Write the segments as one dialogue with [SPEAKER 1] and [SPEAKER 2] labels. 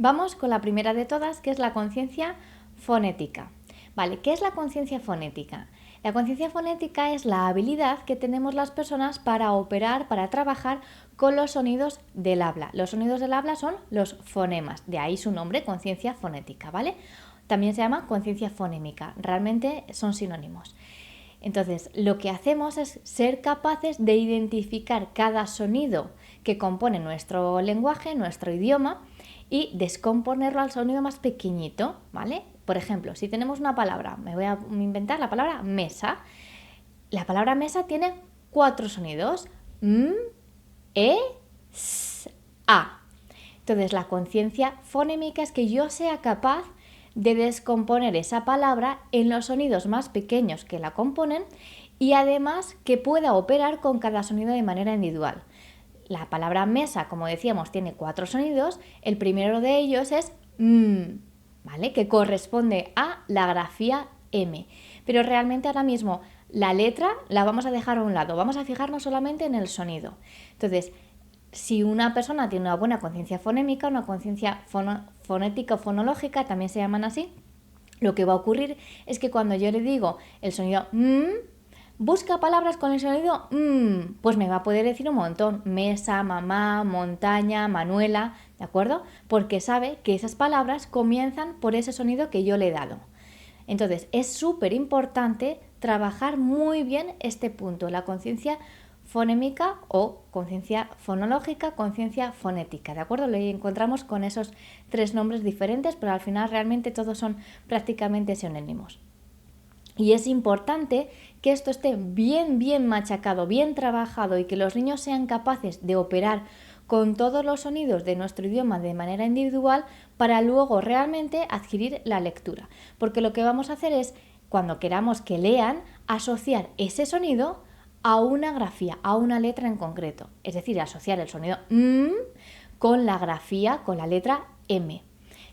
[SPEAKER 1] Vamos con la primera de todas, que es la conciencia fonética. Vale, ¿qué es la conciencia fonética? La conciencia fonética es la habilidad que tenemos las personas para operar, para trabajar con los sonidos del habla. Los sonidos del habla son los fonemas, de ahí su nombre, conciencia fonética, ¿vale? También se llama conciencia fonémica, realmente son sinónimos. Entonces, lo que hacemos es ser capaces de identificar cada sonido que compone nuestro lenguaje, nuestro idioma, y descomponerlo al sonido más pequeñito, ¿vale? Por ejemplo, si tenemos una palabra, me voy a inventar la palabra mesa. La palabra mesa tiene 4 sonidos: m, e, s, a. Entonces, la conciencia fonémica es que yo sea capaz de descomponer esa palabra en los sonidos más pequeños que la componen y además que pueda operar con cada sonido de manera individual. La palabra mesa, como decíamos, tiene 4 sonidos. El primero de ellos es m, ¿vale? Que corresponde a la grafía M. Pero realmente ahora mismo la letra la vamos a dejar a un lado. Vamos a fijarnos solamente en el sonido. Entonces, si una persona tiene una buena conciencia fonémica, una conciencia fonética o fonológica, también se llaman así, lo que va a ocurrir es que cuando yo le digo el sonido busca palabras con el sonido pues me va a poder decir un montón: mesa, mamá, montaña, Manuela, ¿de acuerdo? Porque sabe que esas palabras comienzan por ese sonido que yo le he dado. Entonces, es súper importante trabajar muy bien este punto, la conciencia fonémica o conciencia fonológica, conciencia fonética, ¿de acuerdo? Lo encontramos con esos 3 nombres diferentes, pero al final realmente todos son prácticamente sinónimos. Y es importante que esto esté bien machacado, bien trabajado y que los niños sean capaces de operar con todos los sonidos de nuestro idioma de manera individual para luego realmente adquirir la lectura. Porque lo que vamos a hacer es, cuando queramos que lean, asociar ese sonido a una grafía, a una letra en concreto. Es decir, asociar el sonido con la grafía, con la letra M.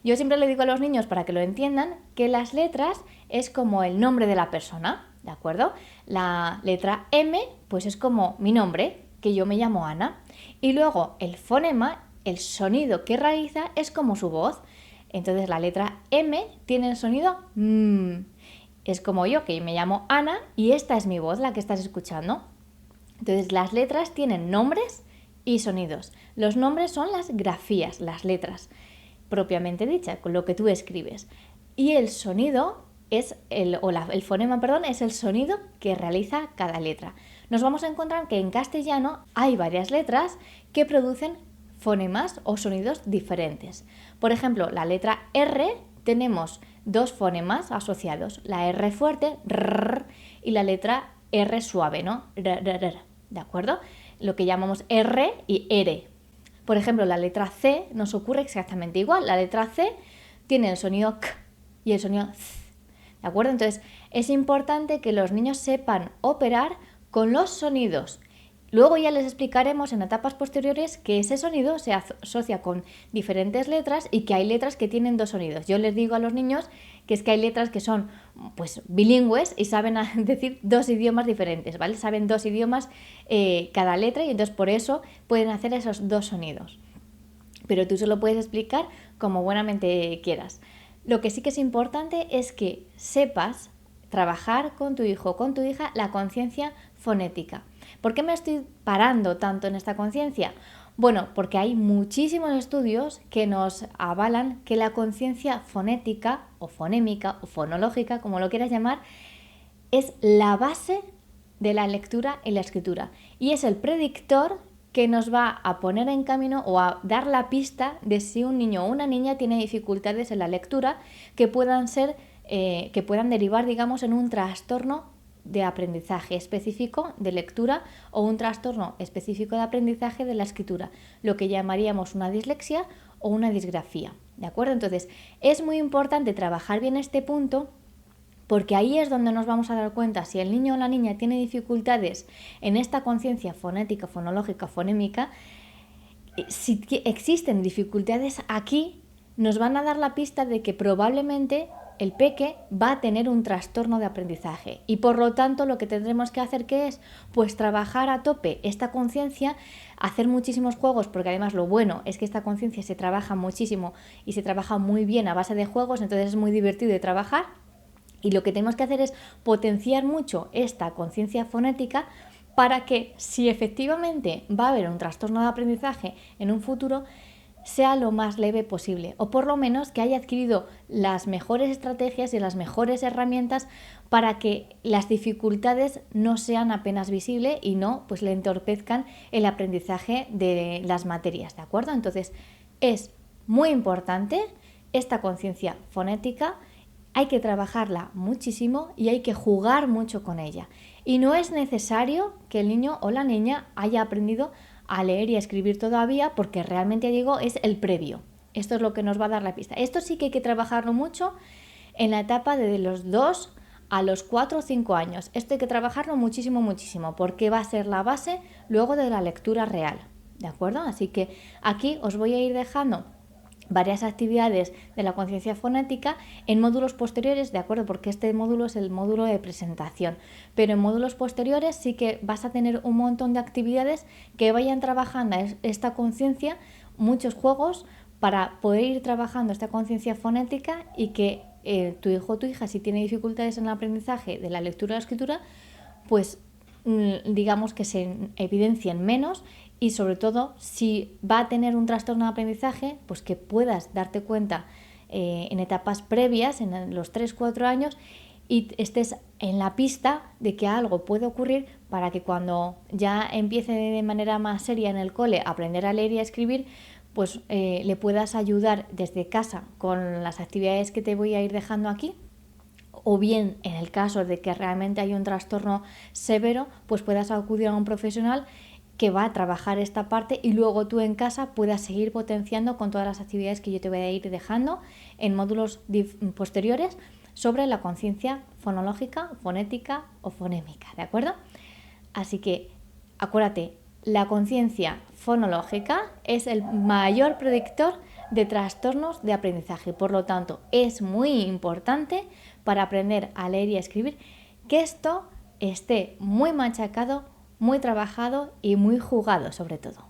[SPEAKER 1] Yo siempre le digo a los niños, para que lo entiendan, que las letras es como el nombre de la persona, ¿de acuerdo? La letra M, pues es como mi nombre, que yo me llamo Ana. Y luego el fonema, el sonido que realiza, es como su voz. Entonces la letra M tiene el sonido es como yo, que me llamo Ana, y esta es mi voz, la que estás escuchando. Entonces las letras tienen nombres y sonidos. Los nombres son las grafías, las letras propiamente dicha, con lo que tú escribes. Y el sonido es el fonema, es el sonido que realiza cada letra. Nos vamos a encontrar que en castellano hay varias letras que producen fonemas o sonidos diferentes. Por ejemplo, la letra R tenemos 2 fonemas asociados, la R fuerte, rrr, y la letra R suave, ¿no? ¿De acuerdo? Lo que llamamos R y R. Por ejemplo, la letra C nos ocurre exactamente igual. La letra C tiene el sonido K y el sonido Z. ¿De acuerdo? Entonces, es importante que los niños sepan operar con los sonidos. Luego ya les explicaremos en etapas posteriores que ese sonido se asocia con diferentes letras y que hay letras que tienen 2 sonidos. Yo les digo a los niños que es que hay letras que son pues bilingües y saben decir 2 idiomas diferentes, ¿vale? Saben 2 idiomas cada letra y entonces por eso pueden hacer esos 2 sonidos. Pero tú se lo puedes explicar como buenamente quieras. Lo que sí que es importante es que sepas trabajar con tu hijo o con tu hija la conciencia fonética. ¿Por qué me estoy parando tanto en esta conciencia? Bueno, porque hay muchísimos estudios que nos avalan que la conciencia fonética o fonémica o fonológica, como lo quieras llamar, es la base de la lectura y la escritura. Y es el predictor que nos va a poner en camino o a dar la pista de si un niño o una niña tiene dificultades en la lectura que puedan derivar, digamos, en un trastorno de aprendizaje específico de lectura o un trastorno específico de aprendizaje de la escritura, lo que llamaríamos una dislexia o una disgrafía, ¿de acuerdo? Entonces, es muy importante trabajar bien este punto porque ahí es donde nos vamos a dar cuenta si el niño o la niña tiene dificultades en esta conciencia fonética, fonológica, fonémica. Si existen dificultades aquí, nos van a dar la pista de que probablemente el peque va a tener un trastorno de aprendizaje y por lo tanto lo que tendremos que hacer que es pues trabajar a tope esta conciencia, hacer muchísimos juegos, porque además lo bueno es que esta conciencia se trabaja muchísimo y se trabaja muy bien a base de juegos, entonces es muy divertido de trabajar. Y lo que tenemos que hacer es potenciar mucho esta conciencia fonética para que si efectivamente va a haber un trastorno de aprendizaje en un futuro, sea lo más leve posible, o por lo menos que haya adquirido las mejores estrategias y las mejores herramientas para que las dificultades no sean apenas visibles y no pues le entorpezcan el aprendizaje de las materias, ¿de acuerdo? Entonces es muy importante esta conciencia fonética, hay que trabajarla muchísimo y hay que jugar mucho con ella. Y no es necesario que el niño o la niña haya aprendido a leer y a escribir todavía, porque realmente digo es el previo. Esto es lo que nos va a dar la pista. Esto sí que hay que trabajarlo mucho en la etapa de los 2 a los 4 o 5 años. Esto hay que trabajarlo muchísimo, muchísimo, porque va a ser la base luego de la lectura real. ¿De acuerdo? Así que aquí os voy a ir dejando varias actividades de la conciencia fonética en módulos posteriores, ¿de acuerdo? Porque este módulo es el módulo de presentación, pero en módulos posteriores sí que vas a tener un montón de actividades que vayan trabajando esta conciencia, muchos juegos para poder ir trabajando esta conciencia fonética y que tu hijo o tu hija, si tiene dificultades en el aprendizaje de la lectura o la escritura, pues digamos que se evidencien menos y sobre todo si va a tener un trastorno de aprendizaje, pues que puedas darte cuenta en etapas previas, en los 3-4 años, y estés en la pista de que algo puede ocurrir para que cuando ya empiece de manera más seria en el cole a aprender a leer y a escribir, pues le puedas ayudar desde casa con las actividades que te voy a ir dejando aquí. O bien, en el caso de que realmente hay un trastorno severo, pues puedas acudir a un profesional que va a trabajar esta parte y luego tú en casa puedas seguir potenciando con todas las actividades que yo te voy a ir dejando en módulos posteriores sobre la conciencia fonológica, fonética o fonémica, ¿de acuerdo? Así que acuérdate, la conciencia fonológica es el mayor predictor de trastornos de aprendizaje, por lo tanto es muy importante para aprender a leer y a escribir que esto esté muy machacado, muy trabajado y muy jugado sobre todo.